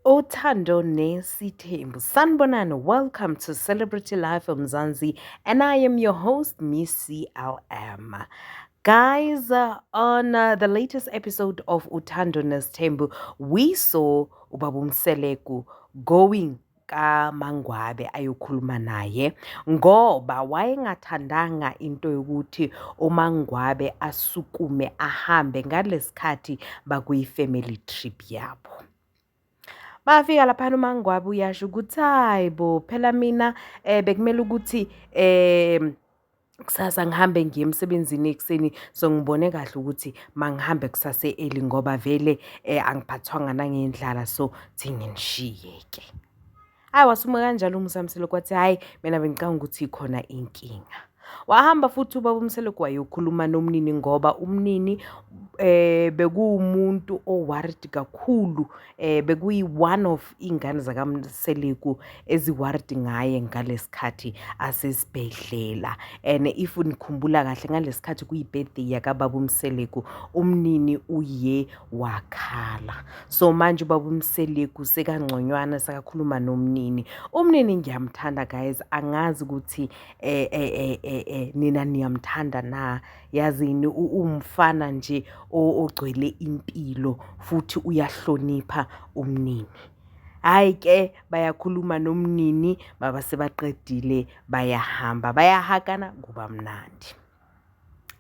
Othando Nesithembu. Sanibonani, welcome to Celebrity Life of Mzansi, and I am your host, Miss CLM. Guys, on the latest episode of Uthando Nesithembu, we saw Ubaba Mseleku going kaMangwabe ayokhuluma naye ngoba wayengathandanga into yokuthi uMangwabe asukume ahambe ngalesikhathi bakuyi-family trip yabo. Bafika laphana uMangwabe uyasho ukuthi hayi bo phela mina bekumele ukuthi kusasa ngihambe ngiye emsebenzini ekuseni, so ngibone kahle ukuthi mangihambe kusase early ngoba vele angiphathwanga nangendlala, so thini ngishiyeke. Hayi wasuma kanjalo uMsamselo kwathi hayi mina bengicanga ukuthi ikhona inkinga. Wahamba futhi ubaba uMseleku wayokhuluma nomnini ngoba umnini bekuwumuntu oworried kakhulu, bekuyi-one of iy'ngane zakaMseleku ezi-worried ngaye ngalesikhathi asesibhedlela. And if nikhumbula kahle ngalesikhathi kuyi-birthday yakababa uMseleku, umnini uye wakhala. So manje ubaba uMseleku sekangconywana sekakhuluma nomnini. Umnini ngiyamthanda guys, angazi ukuthi nina niyamthanda na, yazini umfana nje ogcwele impilo futhi uyahlonipha umnini. Hayi ke bayakhuluma nomnini, baba sebaqedile bayahagana kuba mnandi.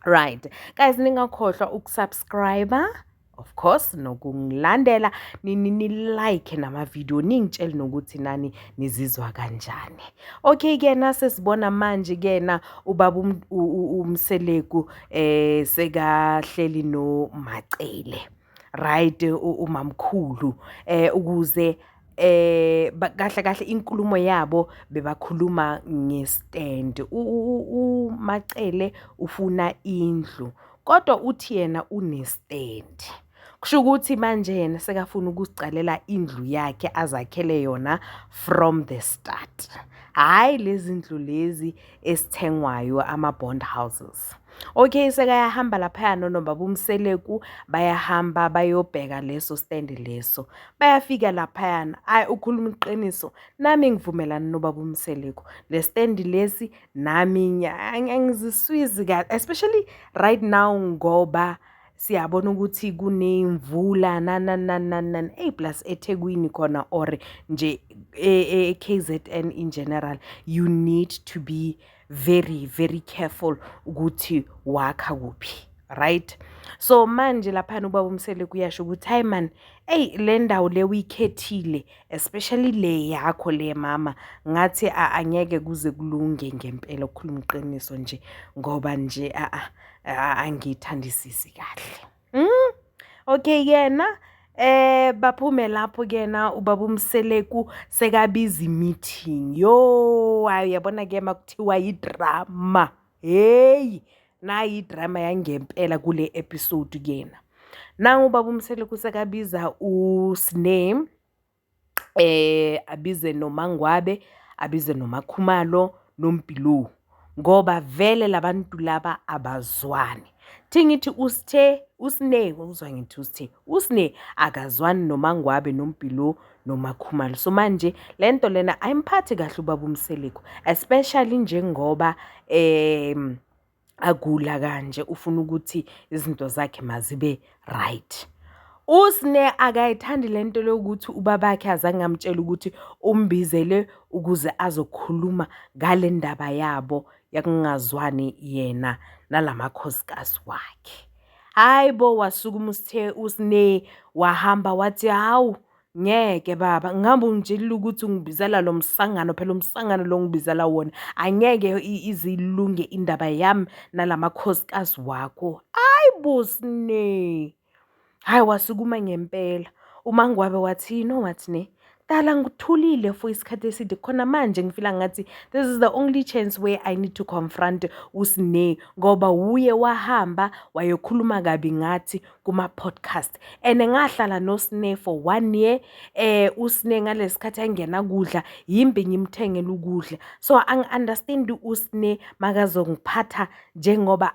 Right guys, ningakhohlwa ukusubscribe, of course, nokungilandela, ni-like nama-video, ningitshele nokuthi nani nizizwa kanjani. Okay ke nasesibona manje ke na ubaba uMseleku sekahleli noMacele, right, umamkhulu, ukuze kahle kahle inkulumo yabo bebakhuluma ngestand. uMacele ufuna indlu kodwa uthi yena unestand. Kusho ukuthi manje yena sekafuna ukuzicalela indlu yakhe azakhele yona from the start. Hayi lezi ndlu lezi esithengwayo, ama-bond houses. Okay, sekayahamba laphayana nobaba uMseleku, bayahamba bayobheka leso stand leso. Bayafika laphayana, hayi ukhuluma iqiniso, nami ngivumelana nobaba uMseleku. Le stand lesi nami angiziswizi kahle, especially right now ngoba siyabona ukuthi kunemvula plus eThekwini khona or nje KZN in general, you need to be very very careful ukuthi wakha kuphi, right? So manje laphana ubaba uMseleku uyasho ukuthi hayi man, le ndawo le uyikhethile, especially le yakho le mama, ngathi angeke kuze kulunge ngempela, ukukhuluma iqiniso nje ngoba nje angithandisisi kahle. Okay yena baphume lapho kena ubaba uMseleku sekabiza meeting. Yo uyabona ke makuthiwa idrama, hey nayi idrama yangempela kule episode kena. Nangu ubaba uMseleku sekabiza uSneh, abize noMangwabe, abize noMakhumalo, noMpilo, ngoba vele labantu laba abazwani. Thingithi uSneh, uzwa ngithi uSneh akazwani noMangwabe, noMpilo, noMakhumalo. So manje lento lena ayimphathi kahle ubaba uMseleku, especially njengoba agula kanje, ufuna ukuthi izinto zakhe mazibe right. uSneh akayithandi lento lokuthi ubabakhe azange amtshela ukuthi umbizele ukuze azokhuluma ngale ndaba yabo yakungazwani yena nalamakhosikazi wakhe. Hayibo wasukuma uSneh wahamba wathi hawu ngeke baba, ngabe ungitshela ukuthi ungibizela lo msangano, phela umsangano lo ngibizela wona angeke izilunge indaba yami nalamakhosikazi wakho. Hayibo Sneh, hayi wasukuma ngempela. uMangwabe wathi you know what ne, dala ngithulile for isikhathi eside, khona manje ngifila ngathi this is the only chance where I need to confront uSneh ngoba uye wahamba wayokhuluma kabi ngathi kuma-podcast, and ngahlala noSneh for 1 year. uSneh ngalesikhathi angena kudla yimbi ngimthengele ukudla, so angi-understand uSneh makazongiphatha njengoba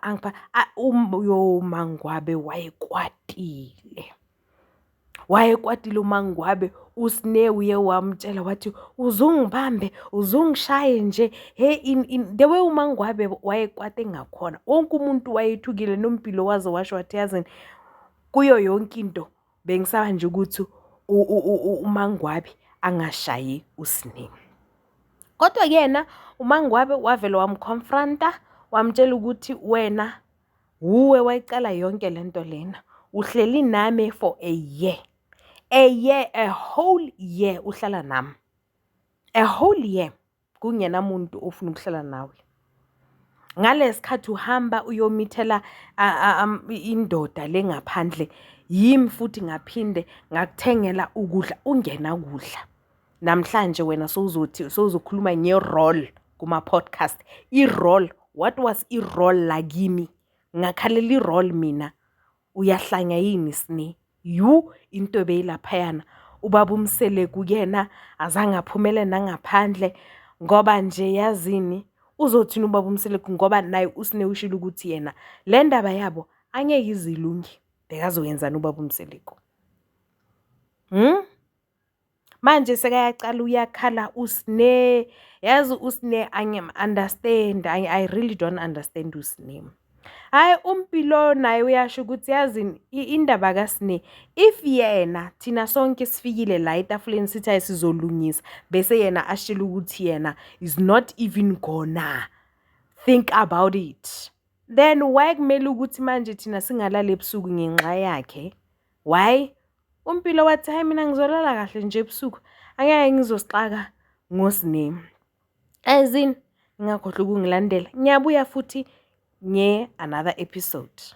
uMangwabe wayekwatile uMangwabe uSne uye wamtshela wathi uzungibambe uzungishaye nje the way uMangwabe wayekwate ngakhona wonke umuntu wayethukile noMpilo waze washo wathi yazini kuyo yonke into bengisaba nje ukuthi uMangwabe angashayi uSne. Kodwa kuyena uMangwabe wavela wamconfronta wamtshela ukuthi wena uwe wayicala yonke lento lena uhleli nami for a whole year uhlala nami, a whole year kungena muntu ofuna ukuhlala nawe. Ngalesikhathi uhamba uyomithela indoda lengaphandle yimi futhi ngaphinde ngakuthengela ukudla ungena kudla. Namhlanje wena sowuzokhuluma nge-role kuma podcast. I-role, what was i-role lakimi? Ngakhalela i-role mina. Uyahlanya yini Sne? You into beyilaphayana. Ubaba uMseleku kuyena azange aphumele nangaphandle ngoba nje yazini uzothina ubaba uMseleku ngoba naye uSne ushilo ukuthi yena le ndaba yabo angeke izilungi. Bekazoyenzana ubaba uMseleku? Manje sekayaqala uyakhala uSne. Yazi uSne understand. I really don't understand uSne. Hayi uMpilo naye uyasho ukuthi yazini indaba kaSne if yena thina sonke sifikile la etafuleni sithi ayisizolungisa bese yena ashila ukuthi yena is not even gonna think about it, then why kumele ukuthi manje thina singalala ebusuku ngenxa yakhe? Why? uMpilo wathi hayi mina ngizolala kahle nje ebusuku angeke ngizosixaka ngoSne. Azini ngingakhohlwa ukungilandela. Ngiyabuya futhi another episode.